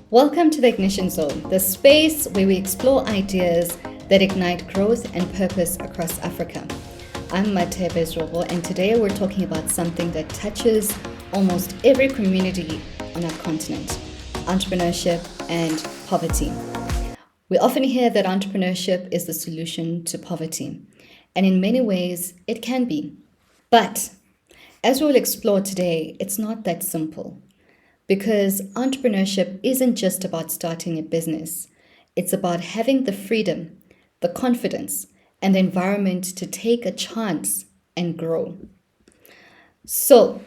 Welcome to the Ignition Zone, the space where we explore ideas that ignite growth and purpose across Africa. I'm Mmathebe Zvobwo, and today we're talking about something that touches almost every community on our continent: entrepreneurship and poverty. We often hear that entrepreneurship is the solution to poverty, and in many ways it can be. But as we'll explore today, it's not that simple. Because entrepreneurship isn't just about starting a business. It's about having the freedom, the confidence, and the environment to take a chance and grow. So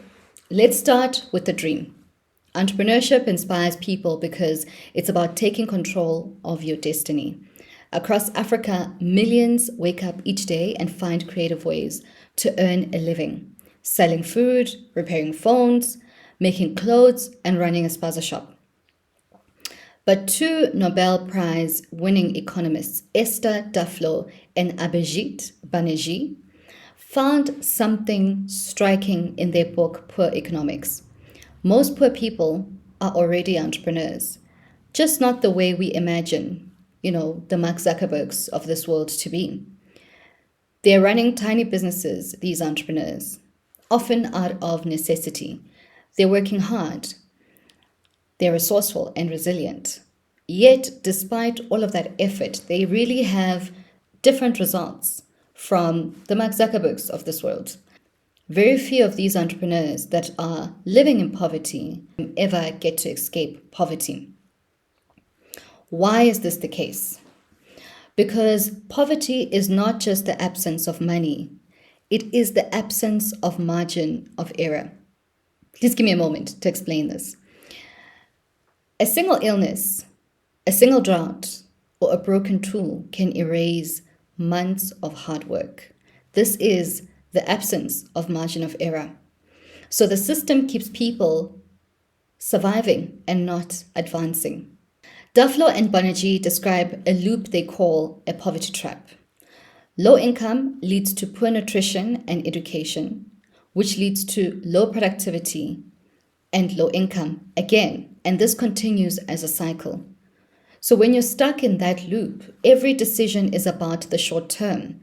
let's start with the dream. Entrepreneurship inspires people because it's about taking control of your destiny. Across Africa, millions wake up each day and find creative ways to earn a living, selling food, repairing phones, making clothes, and running a spaza shop. But two Nobel Prize winning economists, Esther, Duflo, and Abhijit, Banerjee, found something striking in their book, Poor Economics. Most poor people are already entrepreneurs, just not the way we imagine, the Mark Zuckerbergs of this world to be. They're running tiny businesses, these entrepreneurs, often out of necessity. They're working hard. They're resourceful and resilient. Yet, despite all of that effort, they really have different results from the Mark Zuckerbergs of this world. Very few of these entrepreneurs that are living in poverty ever get to escape poverty. Why is this the case? Because poverty is not just the absence of money. It is the absence of margin of error. Please give me a moment to explain this. A single illness, a single drought, or a broken tool can erase months of hard work. This is the absence of margin of error. So the system keeps people surviving and not advancing. Duflo and Banerjee describe a loop they call a poverty trap. Low income leads to poor nutrition and education, which leads to low productivity and low income again. And this continues as a cycle. So when you're stuck in that loop, every decision is about the short term.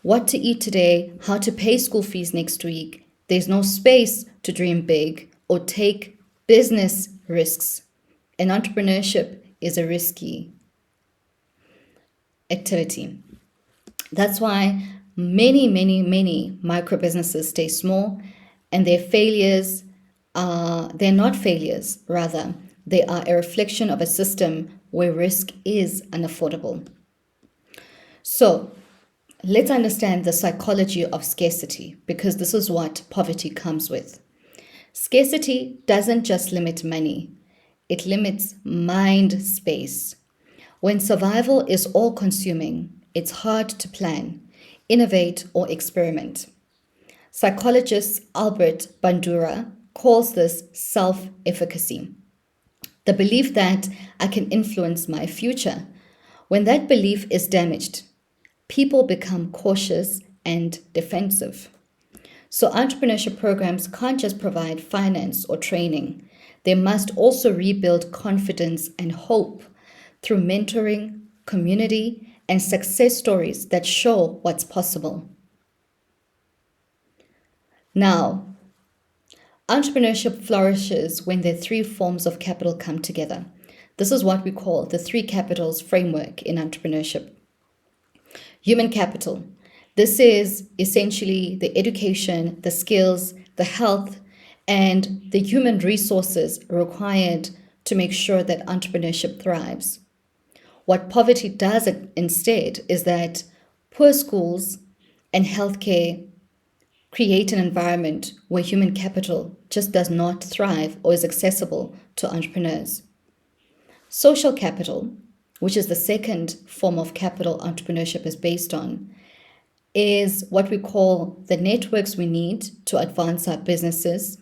What to eat today, how to pay school fees next week. There's no space to dream big or take business risks. And entrepreneurship is a risky activity. That's why many micro businesses stay small, and their failures they're not failures, rather, they are a reflection of a system where risk is unaffordable. So let's understand the psychology of scarcity, because this is what poverty comes with. Scarcity doesn't just limit money, it limits mind space. When survival is all consuming, it's hard to plan, innovate, or experiment. Psychologist Albert Bandura calls this self-efficacy, the belief that I can influence my future. When that belief is damaged, people become cautious and defensive. So entrepreneurship programs can't just provide finance or training. They must also rebuild confidence and hope through mentoring, community, and success stories that show what's possible. Now, entrepreneurship flourishes when the three forms of capital come together. This is what we call the three capitals framework in entrepreneurship. Human capital. This is essentially the education, the skills, the health, and the human resources required to make sure that entrepreneurship thrives. What poverty does instead is that poor schools and healthcare create an environment where human capital just does not thrive or is accessible to entrepreneurs. Social capital, which is the second form of capital entrepreneurship is based on, is what we call the networks we need to advance our businesses,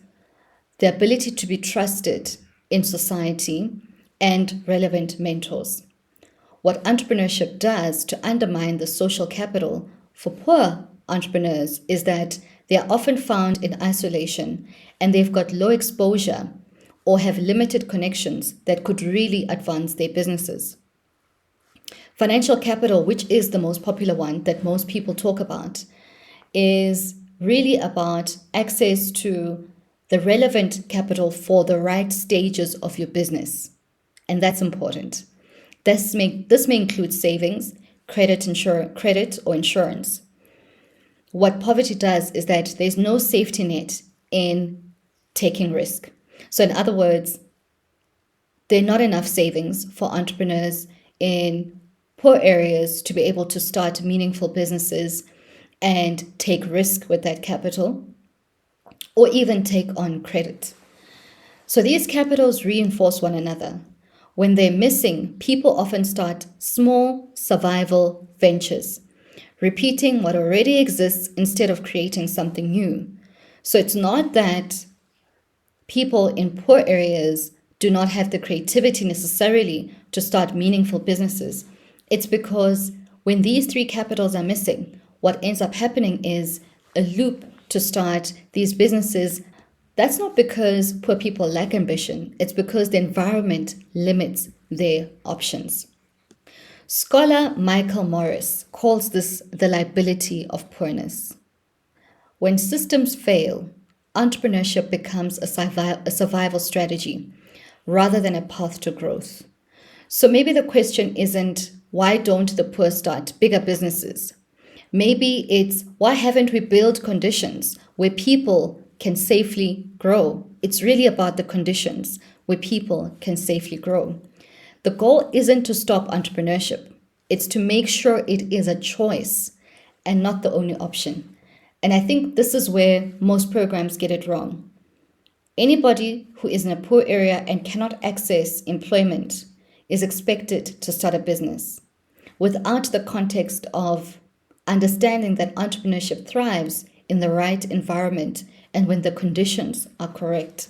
the ability to be trusted in society, and relevant mentors. What entrepreneurship does to undermine the social capital for poor entrepreneurs is that they are often found in isolation and they've got low exposure or have limited connections that could really advance their businesses. Financial capital, which is the most popular one that most people talk about, is really about access to the relevant capital for the right stages of your business. And that's important. This may include savings, credit or insurance. What poverty does is that there's no safety net in taking risk. So in other words, there are not enough savings for entrepreneurs in poor areas to be able to start meaningful businesses and take risk with that capital, or even take on credit. So these capitals reinforce one another. When they're missing, people often start small survival ventures, repeating what already exists instead of creating something new. So it's not that people in poor areas do not have the creativity necessarily to start meaningful businesses. It's because when these three capitals are missing, what ends up happening is a loop to start these businesses. That's not because poor people lack ambition. It's because the environment limits their options. Scholar Michael Morris calls this the liability of poorness. When systems fail, entrepreneurship becomes a survival strategy rather than a path to growth. So maybe the question isn't, why don't the poor start bigger businesses? Maybe it's, why haven't we built conditions where people can safely grow? It's really about the conditions where people can safely grow. The goal isn't to stop entrepreneurship. It's to make sure it is a choice and not the only option. And I think this is where most programs get it wrong. Anybody who is in a poor area and cannot access employment is expected to start a business without the context of understanding that entrepreneurship thrives in the right environment and when the conditions are correct.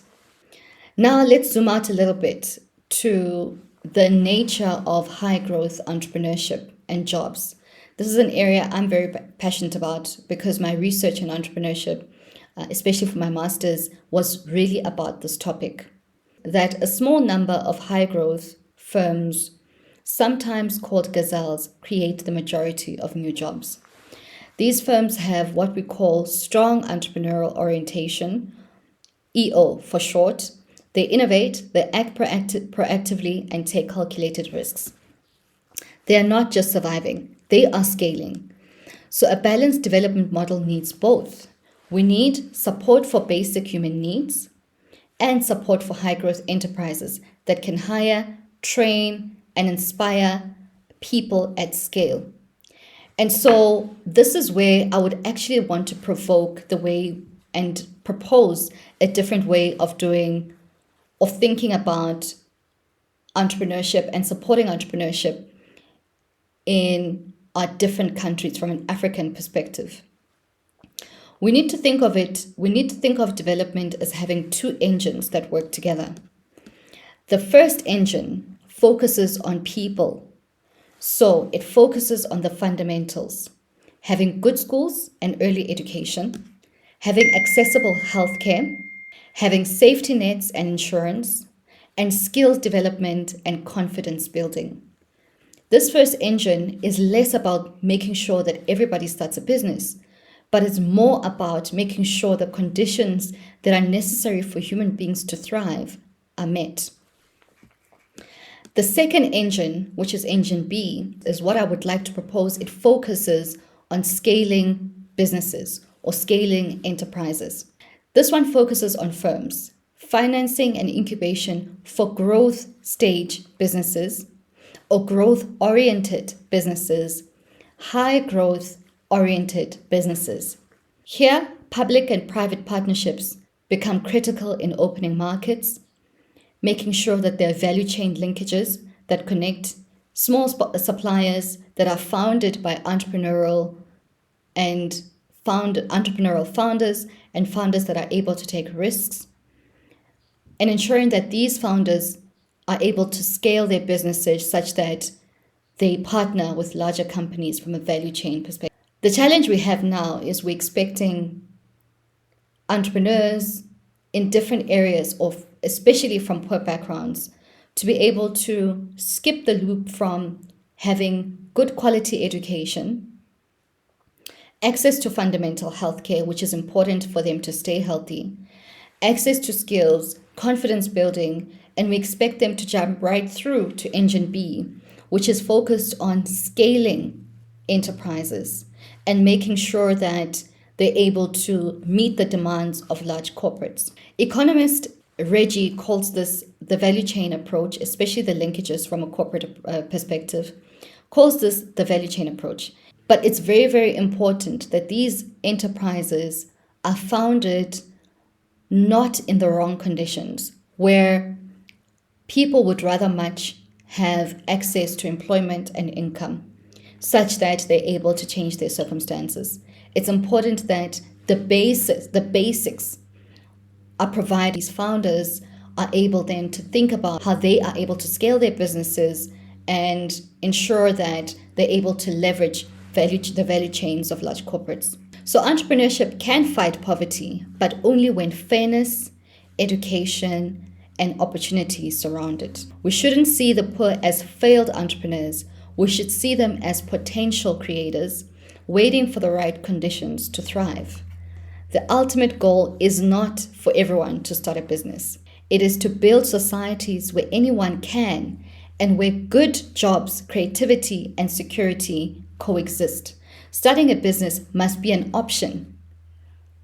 Now let's zoom out a little bit to the nature of high growth entrepreneurship and jobs. This is an area I'm very passionate about because my research in entrepreneurship, especially for my master's, was really about this topic. That a small number of high growth firms, sometimes called gazelles, create the majority of new jobs. These firms have what we call strong entrepreneurial orientation, EO for short. They innovate, they act proactively, and take calculated risks. They are not just surviving, they are scaling. So a balanced development model needs both. We need support for basic human needs and support for high growth enterprises that can hire, train, and inspire people at scale. And so this is where I would actually want to provoke the way and propose a different way of thinking about entrepreneurship and supporting entrepreneurship in our different countries from an African perspective. We need to think of development as having two engines that work together. The first engine focuses on people. So it focuses on the fundamentals, having good schools and early education, having accessible healthcare, having safety nets and insurance, and skills development and confidence building. This first engine is less about making sure that everybody starts a business, but it's more about making sure the conditions that are necessary for human beings to thrive are met. The second engine, which is engine B, is what I would like to propose. It focuses on scaling businesses or scaling enterprises. This one focuses on firms, financing and incubation for growth stage businesses or growth-oriented businesses, high growth-oriented businesses. Here, public and private partnerships become critical in opening markets, making sure that there are value chain linkages that connect small suppliers that are founded by entrepreneurial founders and founders that are able to take risks, and ensuring that these founders are able to scale their businesses such that they partner with larger companies from a value chain perspective. The challenge we have now is we're expecting entrepreneurs in different areas of especially from poor backgrounds, to be able to skip the loop from having good quality education, access to fundamental healthcare, which is important for them to stay healthy, access to skills, confidence building, and we expect them to jump right through to Engine B, which is focused on scaling enterprises and making sure that they're able to meet the demands of large corporates. Economist Reggie calls this the value chain approach, especially the linkages from a corporate perspective, calls this the value chain approach. But it's very, very important that these enterprises are founded not in the wrong conditions, where people would rather much have access to employment and income, such that they're able to change their circumstances. It's important that the basics are provided. These founders are able then to think about how they are able to scale their businesses and ensure that they're able to leverage the value chains of large corporates. So entrepreneurship can fight poverty, but only when fairness, education, and opportunity surround it. We shouldn't see the poor as failed entrepreneurs. We should see them as potential creators waiting for the right conditions to thrive. The ultimate goal is not for everyone to start a business. It is to build societies where anyone can and where good jobs, creativity, and security coexist. Starting a business must be an option,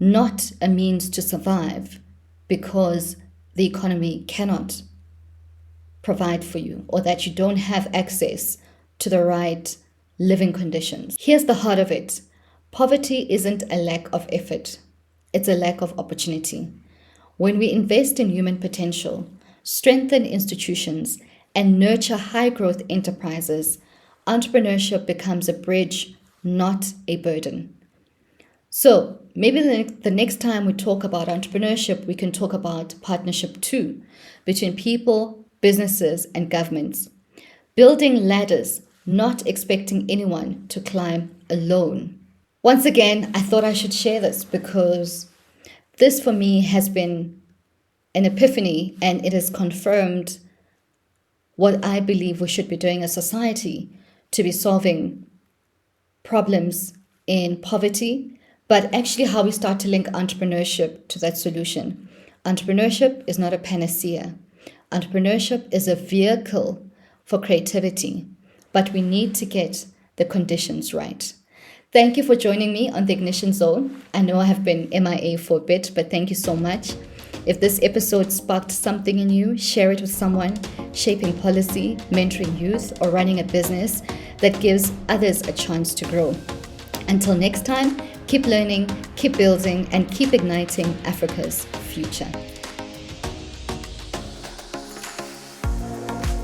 not a means to survive, because the economy cannot provide for you or that you don't have access to the right living conditions. Here's the heart of it. Poverty isn't a lack of effort. It's a lack of opportunity. When we invest in human potential, strengthen institutions, and nurture high-growth enterprises, entrepreneurship becomes a bridge, not a burden. So maybe the next time we talk about entrepreneurship, we can talk about partnership too, between people, businesses, and governments. Building ladders, not expecting anyone to climb alone. Once again, I thought I should share this because this for me has been an epiphany, and it has confirmed what I believe we should be doing as society to be solving problems in poverty, but actually how we start to link entrepreneurship to that solution. Entrepreneurship is not a panacea. Entrepreneurship is a vehicle for creativity, but we need to get the conditions right. Thank you for joining me on the Ignition Zone. I know I have been MIA for a bit, but thank you so much. If this episode sparked something in you, share it with someone shaping policy, mentoring youth, or running a business that gives others a chance to grow. Until next time, keep learning, keep building, and keep igniting Africa's future.